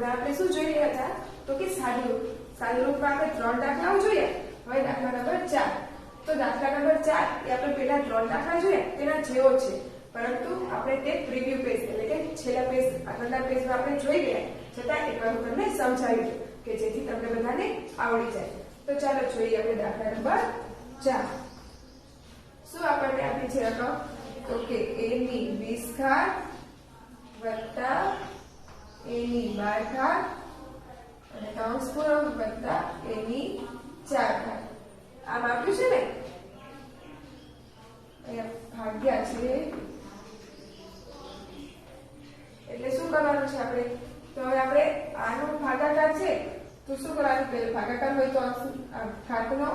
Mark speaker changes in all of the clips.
Speaker 1: હમણાં આપણે શું જોઈ રહ્યા હતા તો કે સાદુરૂપ. સાદુરૂપમાં આપણે 3 દાખલાઓ જોયા. હવે દાખલા નંબર 4. તો દાખલા નંબર 4 એ આપણે પહેલા 3 દાખલા જોયા તેના જેવો છે, પરંતુ આપણે તે પ્રીવ્યુ પેજ એટલે કે છેલ્લા પેજ આગળના પેજમાં આપણે જોઈ ગયા, છતાં એકવાર હું તમને સમજાવી દઉં કે જેથી તમને બધાને આવડી જાય. તો ચાલો જોઈએ આપણે દાખલા નંબર 4. શું આપણને આપી છે રકમ તો કે a ની 20 ઘાત વત્તા a ની 12 ઘાત અને કૌંસ પૂર્ણ વત્તા a ની 4 ઘાત. આમ આપ્યું છે ને, અહીંયા ભાગ્યા છે એટલે શું કરવાનું છે આપણે? તો હવે આપણે આનો ભાગાકાર છે તો શું કરવાનું? પહેલા ભાગાકાર હોય તો ઘાતનો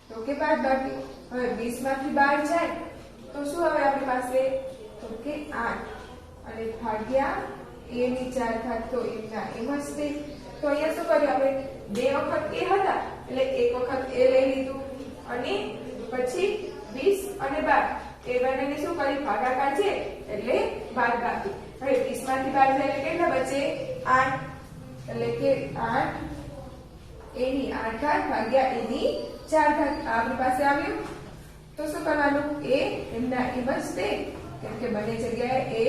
Speaker 1: તો કે બાદબાકી. હવે 20 માંથી 12 જાય તો શું હવે આપણી પાસે તો કે 8 અને ભાગ્યા a ની 4 ઘાત તો એમના એમ જ છે. તો અહીંયા શું કર્યું આપણે? 2 વખત a હતા એટલે એક વખત a લઈ લીધું અને પછી 20 અને 12 એ બંનેને શું કરી? ભાગાકાર છે એટલે બાદબાકી. હવે 20 માંથી 12 જાય એટલે કેટલા બચે? 8 એટલે કે 8 a ની 8 ઘાત ભાગ્યા a ની 4 ઘાત. આપણી પાસે આવ્યું. તો શું કરવાનું? a એમના એમ જ તે, કેમ કે બંને જગ્યાએ a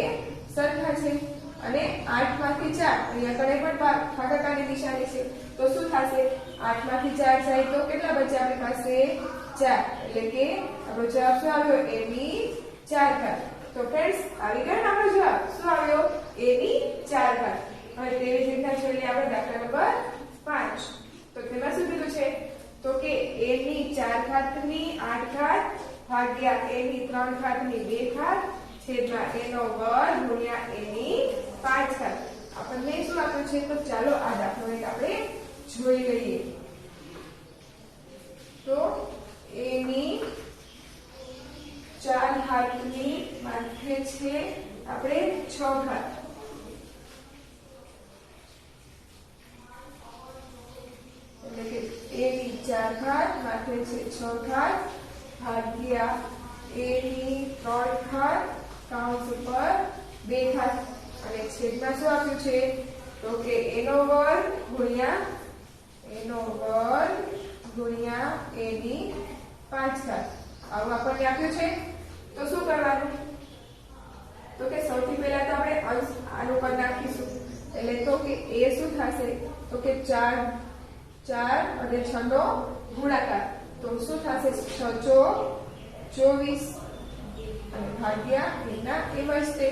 Speaker 1: સરખા છે અને 8 માંથી 4 અહીંયા કણે પણ ભાગાકારની નિશાની છે. તો શું થશે? 8 માંથી 4 જાય તો કેટલા બચે આપણી પાસે? 4 એટલે કે આપણો જવાબ શું આવ્યો? a ની 4 ઘાત. તો ફ્રેન્ડ્સ આવી ગયો ને આપણો જવાબ. શું આવ્યો? a ની 4 ઘાત. હવે તેવી જ રીતના જોઈ લઈએ આપણે દાખલા નંબર 5. તો તેમાં શું કીધું છે તો કે a ની 4 ઘાત ની 8 ઘાત ભાગ્યા a ની 3 ઘાત ની 2 ઘાત છેદમાં a નો વર્ગ ગુણ્યા a ની 5 ઘાત. આપણને શું આપ્યું છે? તો ચાલો આ દાખલો એક આપણે જોઈ લઈએ. તો a ની 4 ઘાત ની માથે છે આપણે 6 ઘાત. એટલે કે a ની 4 ઘાત માથે છે 6 ઘાત ભાગ્યા a ની 3 ઘાત કૌંસ ઉપર 2 ઘાત અને છેદમાં શું આપ્યું છે તો કે a નો વર્ગ ગુણ્યા a ની 5 ઘાત. આવું આપણને આપ્યું છે. તો શું કરવાનું? તો કે સૌથી પહેલા તો આપણે અંશ આનું પર નાખીશું. એટલે તો કે a શું થશે તો કે 4 અને 6 નો ગુણાકાર. તો શું થશે? 6 ચોક 24 અને ભાગ્યા એના એમ જ તે.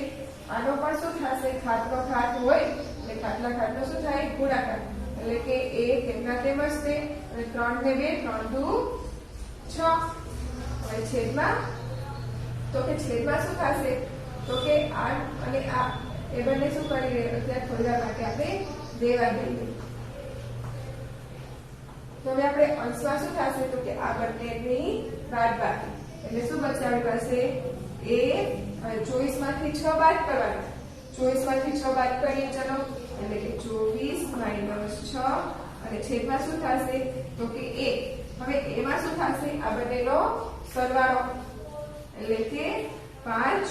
Speaker 1: આનો પણ શું થશે? ઘાતનો ઘાત હોય એટલે ઘાતના ઘાતનો શું થાય? ગુણાકાર. એટલે કે a તેમના તેમ જ તે અને 3 ને 2 3 દુ 6. હવે છેદમાં તો કે છેદમાં શું થશે તો કે 8 અને આ એ બંને શું કરી રહ્યા? અત્યારે થોડા માટે આપણે દેવા દઈએ. તો હવે આપણે અંશમાં શું થશે તો કે આ બંનેની બાદબાકી. એટલે શું બચશે આપણી પાસે? a 24 માંથી 6 બાદ કરવાના. 24 માંથી 6 બાદ કરીએ ચલો એટલે કે 24 - 6 અને છેદમાં શું થશે તો કે a. હવે એમાં શું થશે? આ બંનેનો સરવાળો એટલે કે 5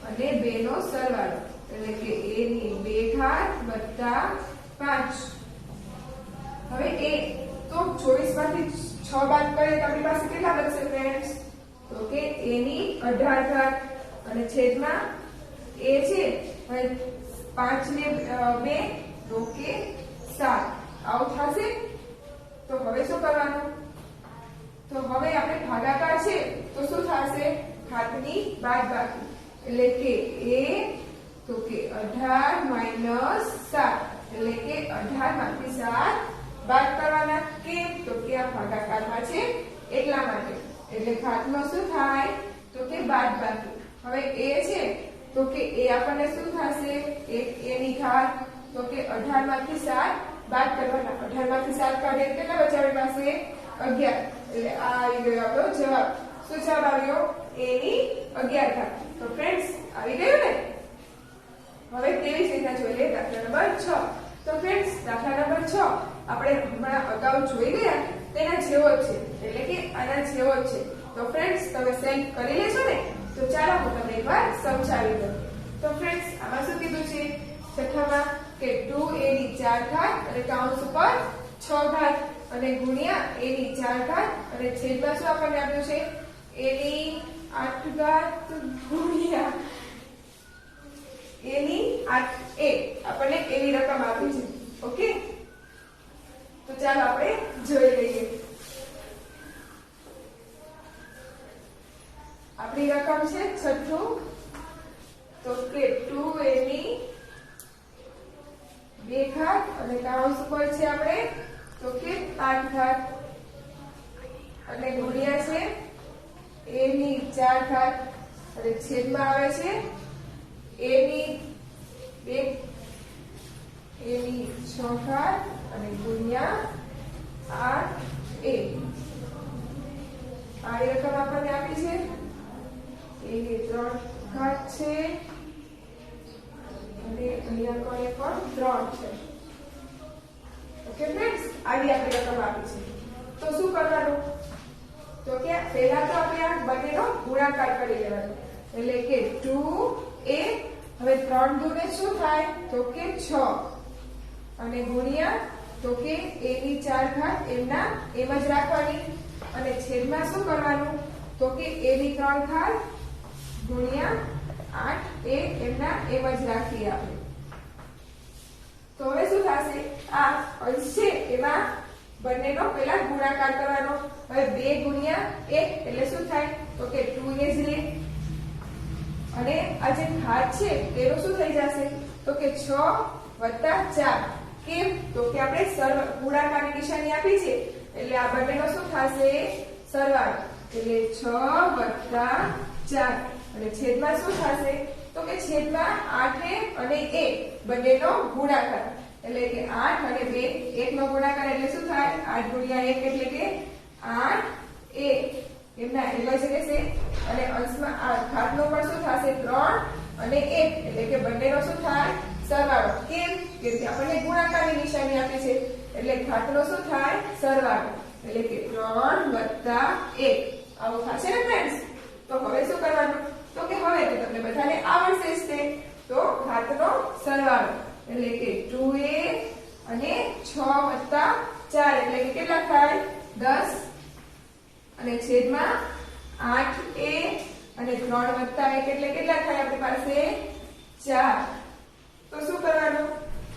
Speaker 1: અને 2 નો સરવાળો એટલે કે a ની 2 ઘાત વત્તા 5. હવે a તો 24 માંથી 6 બાદ કરીએ તો આપણી પાસે કેટલા બચશે ફ્રેન્ડ્સ? તો કે a ની 18 ઘાત અને છેદમાં a છે 5 ને 2 તો કે 7. આવું થશે. તો હવે શું કરવાનું? તો હવે આપણે ભાગાકાર છે તો શું થશે? ઘાતની બાદબાકી. એટલે કે a તો કે 18 - 7 એટલે કે 18 માંથી 7 બાદ કરવાના. કેમ? તો કે આ ભાગાકારમાં છે એટલા માટે. એટલે ઘાતમાં શું થાય તો કે બાદબાકી. હવે a છે તો કે a આપણને શું થશે? a ની ઘાત તો કે 18 માંથી 7 બાદ કરવાના. 18 માંથી 7 કાઢીએ કેટલા બચે આપણી પાસે? 11. એટલે આ આવી ગયો આપણો જવાબ. શું જવાબ આવ્યો? a ની 11 ઘાત. તો ફ્રેન્ડ્સ આવી ગયું ને? હવે તેવી જ રીતના જોઈ લઈએ દાખલા નંબર 6. તો ફ્રેન્ડ્સ દાખલા નંબર 6 આપણે હમણાં અગાઉ જોઈ ગયા તેના જેવો જ છે. એટલે કે આના જેવો જ છે. તો ફ્રેન્ડ્સ તમે સેન્ડ કરી લેશો ને? તો ચાલો હું તમને એકવાર સમજાવી દઉં. તો ફ્રેન્ડ્સ આમાં શું કીધું છે છઠ્ઠામાં કે 2a ની 4 ઘાત અને કૌંસ ઉપર 6 ઘાત અને ગુણ્યા a ની 4 ઘાત અને છેદમાં શું આપણને આપ્યું છે a ની 8 ઘાત ગુણ્યા a ની 8a આપણને એવી રકમ આપી છે. ઓકે, તો ચાલો આપણે જોઈ લઈએ. આપણી રકમ છે છઠ્ઠું, તો કે 2a ની 2 ઘાત અને કૌંસ ઉપર છે આપણે તો કે 8 ઘાત અને ગુણ્યા છે a ની 4 ઘાત અને છેદમાં આવે છે a ની 6 ઘાત અને ગુણ્યા 8a. આ રકમ આપણને આપી છે a ની 3 ઘાત છે અને અહીંયા કોને પણ 3 છે. ઓકે ફ્રેન્ડ્સ, આવી આપણી રકમ આપી છે. તો શું કરવાનું? તો કે પહેલા તો આપણે આ બંનેનો ગુણાકાર કરી લેવાનો. એટલે કે 2a હવે 3 દુને શું થાય તો કે 6 અને ગુણ્યા તો કે a ની 4 ઘાત એમના એમ જ રાખવાની અને છેદમાં શું કરવાનું તો કે a ની 3 ઘાત ગુણ્યા 8a એમના એમ જ રાખીએ આપણે. તો હવે શું થશે? આ અંશ છે એમાં બંનેનો પહેલા ગુણાકાર કરવાનો. હવે 2 ગુણ્યા 1 એટલે શું થાય તો કે 2a જ લે અને આ જે ઘાત છે તેનો શું થઈ જશે તો કે 6 વત્તા 4. કેમ? તો કે આપણે ગુણાકારની નિશાની આપી છે એટલે આ બંનેનો શું થશે સરવાળો. એટલે 6 વત્તા 4 અને છેદમાં શું થશે તો કે છેદમાં 8a અને a બંનેનો ગુણાકાર. એટલે કે 8 અને 2 1 નો ગુણાકાર એટલે શું થાય 8 ગુણ્યા 1 એટલે કે 8a એમના એમ જ રહેશે અને અંશમાં આ ઘાતનો પણ શું થશે 3 અને 1 એટલે કે બંનેનો શું થાય સરવાળો. કેમ? કે આપણને ગુણાકારની નિશાની આપી છે એટલે ઘાતનો શું થાય સરવાળો. એટલે કે 3 વત્તા 1 આવું થશે ને ફ્રેન્ડ્સ. તો હવે શું કરવાનું તો કે હવે તો તમને બધાને આવડશે જ તે. તો ઘાતનો સરવાળો એટલે કે 2a અને 6 વત્તા 4 એટલે કે કેટલા થાય 10 અને છેદમાં 8a અને 3 વત્તા 1 એટલે કેટલા થાય આપણી પાસે 4. તો શું કરવાનું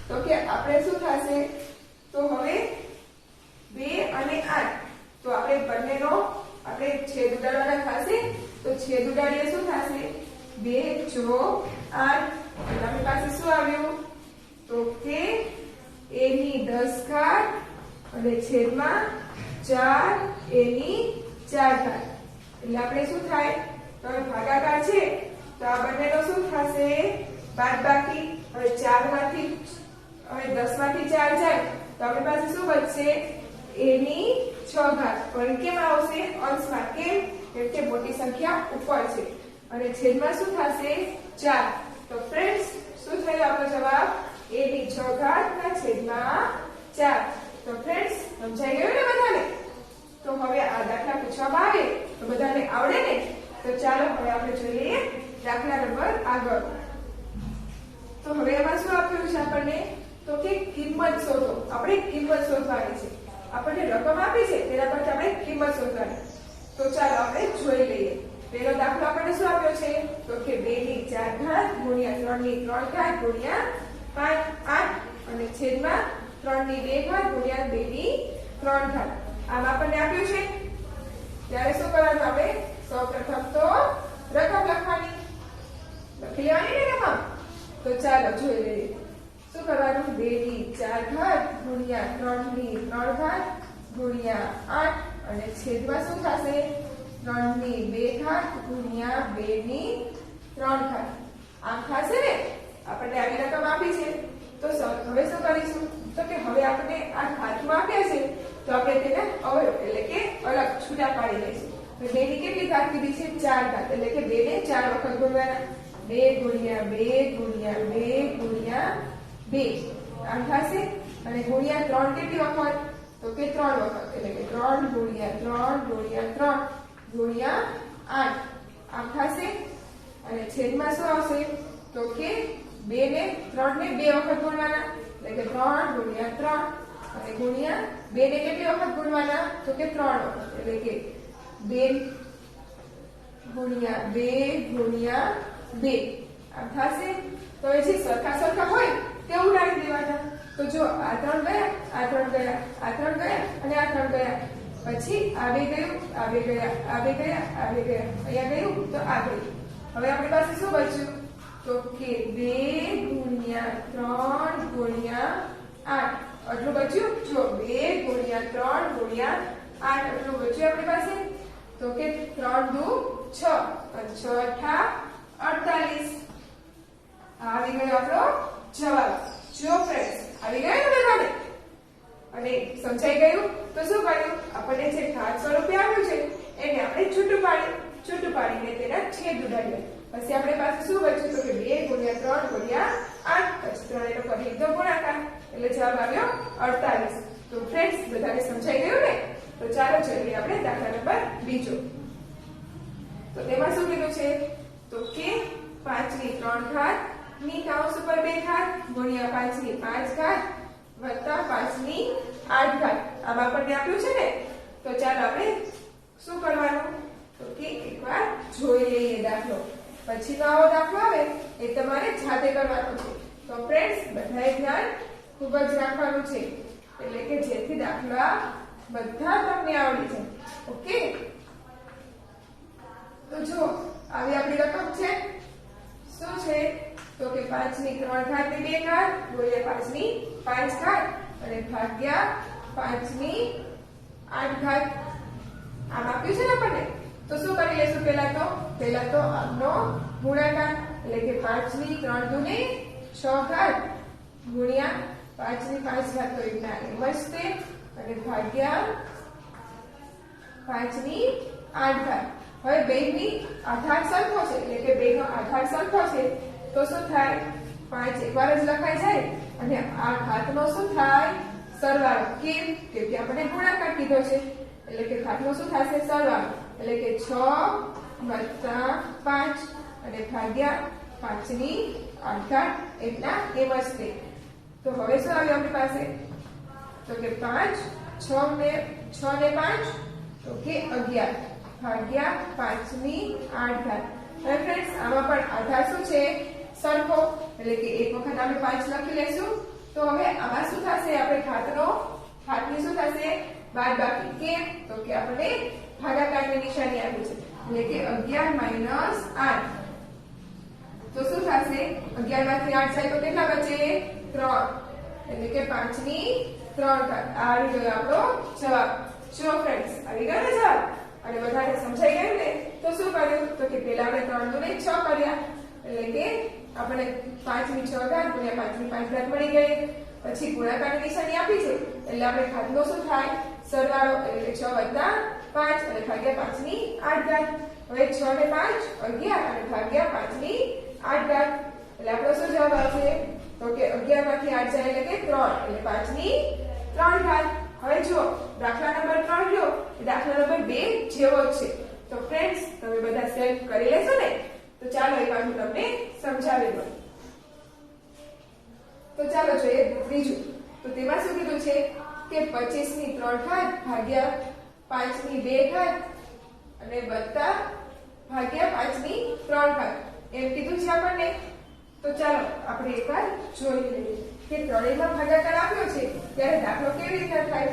Speaker 1: તો કે આપણે શું થશે તો હવે 2 અને 8 તો આપણે બંનેનો આપણે છેદ ઉડાડવાના થશે. તો છેદ ઉડાડીએ શું થશે 2 ચોક 8 આપણી પાસે શું આવ્યું તો કે a ની 10 ઘાત અને છેદમાં 4 a ની 4 ઘાત. એટલે આપણે શું થાય તો ભાગાકાર છે તો આ બંનેનો શું થશે બાદબાકી. હવે 4 માંથી હવે 10 માંથી 4 જાય તો આપણી પાસે શું બચશે a ની 6 ઘાત. પણ કેમ આવશે અંશમાં? કેમ? કેમ કે મોટી સંખ્યા ઉપર છે અને છેદમાં શું થશે 4. તો ફ્રેન્ડ્સ શું થયો આપણો જવાબ a ની 6 ઘાત ના છેદમાં 4. તો ફ્રેન્ડ્સ સમજાઈ ગયું ને બધાને? તો હવે આ દાખલા પૂછવામાં આવે તો બધાને આવડે ને? તો ચાલો હવે આપણે જોઈએ દાખલા નંબર આગળ. તો હવે એમાં શું આપ્યું છે આપણને તો કે કિંમત શોધો. આપણે કિંમત શોધવાની છે. આપણને રકમ આપી છે તેના પરથી આપણે કિંમત શોધવાની. તો ચાલો આપણે જોઈ લઈએ. પહેલો દાખલો આપણને શું આપ્યો છે તો કે 2 ની 4 ઘાત ગુણ્યા 3 ની 3 ઘાત ગુણ્યા 5 8 અને છેદમાં 3 ની 2 ઘાત ગુણ્યા 2 ની 3 ઘાત. આમ આપણને આપ્યું છે ત્યારે શું કરવાનું આપણે સૌપ્રથમ તો રકમ લખવાની. લખી લેવાની ને રકમ. તો ચાલો જોઈ લઈએ. શું કરવાનું 2 ની 4 ઘાત ગુણ્યા 3 ની 3 ઘાત ગુણ્યા 8 અને છેદમાં શું થશે 3 ની 2 ઘાત ગુણ્યા 2 ની 3 ઘાત. આમ થશે ને? આપણને આવી રકમ આપી છે તો હવે શું કરીશું તો કે હવે આપણે આ ઘાતમાં આપ્યા છે તો આપણે તેને અવયવ એટલે કે અલગ છૂટા પાડી લઈશું. તો 2 ની કેટલી ઘાત કીધી છે 4 ઘાત એટલે કે 2 ને 4 વખત ગુણવાના. 2 ગુણ્યા 2 ગુણ્યા 2 ગુણ્યા 2 આમ થશે અને ગુણ્યા 3 કેટલી વખત તો કે 3 વખત એટલે કે 3 ગુણ્યા 3 ગુણ્યા 3 ગુણ્યા 8 આમ થશે અને છેદમાં શું આવશે તો કે 2 ને 3 ને 2 વખત ગુણવાના એટલે કે 3 ગુણ્યા 3 અને ગુણ્યા 2 ને કેટલી વખત ગુણવાના તો કે 3 વખત એટલે કે 2 ગુણ્યા 2 ગુણ્યા 2 આમ થશે તો એ જે સરખા સરખા હોય તે ઉડાડી દેવાના તો જો આ 3 ગયા આ 3 ગયા આ 3 ગયા અને આ 3 ગયા પછી આ 2 ગયું આ 2 ગયા આ 2 ગયા આ 2 ગયા અહીંયા ગયું તો આ ગયું હવે આપણી પાસે શું બચ્યું તો કે 2 ગુણ્યા 3 ગુણ્યા 8 આટલું બચ્યું જો 2 ગુણ્યા 3 ગુણ્યા 8 આટલું બચ્યું આપણી પાસે તો કે 3 દુ 6 અને 6 અઠા 48 આવી ગયો આપણો જવાબ જો ફ્રેન્ડ્સ આવી ગયો ને બધાને અને સમજાઈ ગયું તો શું કર્યું આપણને જે ઘાત સ્વરૂપે આવ્યું છે એને આપણે છૂટું પાડીને તેના છેદ ઉડાડ્યા પછી આપણે પાસે શું બચ્યું તો કે 2 ગુણ્યા 3 ગુણ્યા 8 પછી 3 એનો કરી લીધો ગુણાકાર એટલે જવાબ આવ્યો 48 તો ફ્રેન્ડ્સ બધાને સમજાઈ ગયું ને તો ચાલો જોઈએ આપણે દાખલા નંબર બીજો તો તેમાં શું કીધું છે તો કે 5 ની 3 ઘાત ની કૌંસ ઉપર 2 ઘાત ગુણ્યા 5 ની 5 ઘાત વત્તા 5 ની 8 ઘાત આમ આપણને આપ્યું છે ને તો ચાલો આપણે શું કરવાનું તો કે એકવાર જોઈ લઈએ દાખલો પછી આવો દાખલો આવે એ તમારે જાતે કરવાનો છે તો ફ્રેન્ડ્સ બધાએ ધ્યાન ખૂબ જ રાખવાનું છે એટલે કે જેથી દાખલા બધા તમને આવડી જાય ઓકે તો જો આવી આપણી રકમ છે શું છે તો કે 5 ની 3 ઘાત ની 2 ઘાત ગુણ્યા 5 ની 5 ઘાત અને ભાગ્યા 5 ની 8 ઘાત આમ આપ્યું છે ને આપણને તો શું કરી લેશું પહેલા તો આમનો ગુણાકાર એટલે કે 5 ની 3 દુને 6 ઘાત ગુણ્યા 5 ની 5 ઘાત તો એના એમ જ તે અને ભાગ્યા 5 ની 8 ઘાત હવે બેની આધાર સરખો છે એટલે કે બેનો આધાર સરખો છે તો શું થાય 5 એકવાર જ લખાઈ જાય અને આ ઘાતનો શું થાય સરવાળો કેમ કે આપણે ગુણાકાર કીધો છે એટલે કે ઘાતનો શું થશે સરવાળો એટલે કે 6 વત્તા 5 અને ભાગ્યા 5 ની 8 ઘાત એટલા એમ જ તે તો હવે શું આવ્યું આપણી પાસે તો કે 5 6 ને 5 તો કે 11 ભાગ્યા 5 ની 8 ઘાત હવે ફ્રેન્ડ્સ આમાં પણ આધાર શું છે સરખો એટલે કે એક વખત આપણે 5 લખી લેશું તો હવે આમાં શું થશે આપણે ઘાતની શું થશે બાદબાકી કેમ તો કે આપણે ભાગાકારની નિશાની આપી છે એટલે કે 11 - 8 તો શું થશે 11 માંથી 8 જાય તો કેટલા બચે 3 એટલે કે 5 ની 3 ઘાત આવી ગયો આપણો જવાબ જો ફ્રેન્ડ્સ આવી ગયો ને જવાબ અને બધાને સમજાઈ ગયું ને તો શું કર્યું તો કે પહેલા આપણે 3 દુને 6 કર્યા એટલે કે આપણે 5 ની 6 ઘાત ગુણ્યા 5 ની 5 ઘાત મળી ગઈ પછી ગુણાકારની નિશાની આપી છે એટલે આપણે ઘાતનો શું થાય સરવાળો એટલે 6 વત્તા 5 અને ભાગ્યા 5 ની 8 ઘાત હવે 6 ને 5 11 અને ભાગ્યા 5 ની 8 ઘાત એટલે આપણો શું જવાબ આવશે તો કે 11 માંથી 8 જાય એટલે કે 3 એટલે 5 ની 3 ઘાત હવે જો દાખલા નંબર 3 લ્યો એ દાખલા નંબર 2 જેવો જ છે તો ફ્રેન્ડ્સ તમે બધા સેલ્ફ કરી લેશો ને તો ચાલો એક વાર હું તમને સમજાવી દઉં તો ચાલો જોઈએ ત્રીજું તો તેમાં શું કીધું છે કે 25 ની 3 ઘાત ભાગ્યા 5 ની 2 ઘાત અને વત્તા ભાગ્યા 5 ની 3 ઘાત એમ કીધું છે આપણને તો ચાલો આપણે એકવાર જોઈ લઈએ કે ત્રણેયમાં ભાગાકાર આપ્યો છે ત્યારે દાખલો કેવી રીતે થાય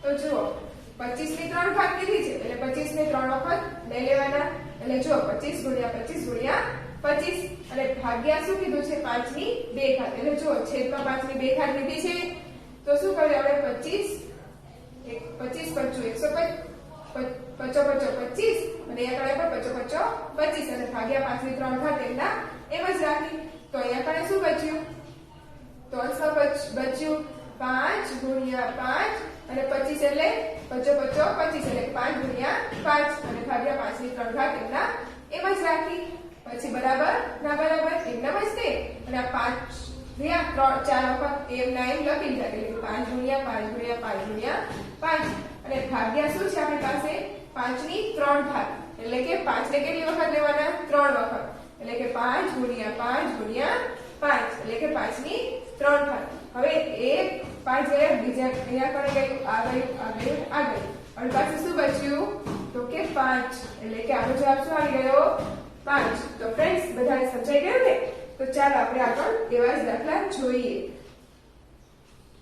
Speaker 1: તો જુઓ 25 ની 3 ઘાત કીધી છે એટલે 25 ને 3 વખત લઈ લેવાના એટલે જો 25 ગુણ્યા 25 ગુણ્યા 25 અને ભાગ્યા શું કીધું છે 5 ની 2 ઘાત એટલે જો છેદમાં 5 ની 2 ઘાત લીધી છે તો શું કર્યું આપણે 25 125 અને અહીંયા કણે પણ 25 અને ભાગ્યા 5 ની 3 ઘાત એમના એમ જ રાખી તો અહીંયા કણે શું બચ્યું તો અંશમાં બચ્યું 5 ગુણ્યા 5 અને 25 એટલે 25 એટલે 5 ગુણ્યા 5 અને ભાગ્યા 5 ની 3 ઘાત એમના એમ જ રાખી પછી બરાબર ના બરાબર એમના જ તે અને આ 5 રહ્યા 4 વખત એમના એમ લખી દીધા એટલે 5 ગુણ્યા 5 ગુણ્યા 5 ગુણ્યા 5 અને ભાગ્યા શું છે આપણી પાસે 5 ની 3 ઘાત એટલે કે 5 ને કેટલી વખત લેવાના 3 વખત એટલે કે 5 ગુણ્યા 5 ગુણ્યા 5 એટલે કે 5 ની 3 ઘાત. હવે એક 5 ગયા બીજા અહીંયા પણ ગયું આ ગયું આ ગયું આ ગયું અને પાછું શું બચ્યું તો કે 5 એટલે કે આનો જવાબ શું આવી ગયો 5. તો ફ્રેન્ડ્સ બધાને સમજાઈ ગયું ને? તો ચાલો આપણે આગળ એવા જ દાખલા જોઈએ.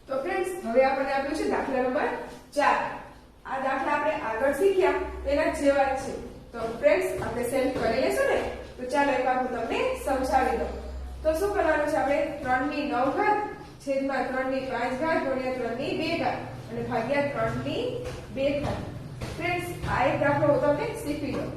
Speaker 1: તો ફ્રેન્ડ્સ હવે આપણને આપ્યું છે દાખલા નંબર 4. આ દાખલા આપણે આગળ શીખ્યા તેના જેવા જ છે. તો ફ્રેન્ડ્સ આપણે સેમ કરી લેશું ને? તો ચાલો એક વાર હું તમને સમજાવી દઉં. તો શું કરવાનું છે આપણે 3 ની 9 ઘાત છેદમાં 3 ની 5 ઘાત ગુણ્યા 3 ની 2 ઘાત અને ભાગ્યા 3 ની 2 ઘાત. ફ્રેન્ડ્સ આ એક દાખલો હું તમને શીખવી દઉં.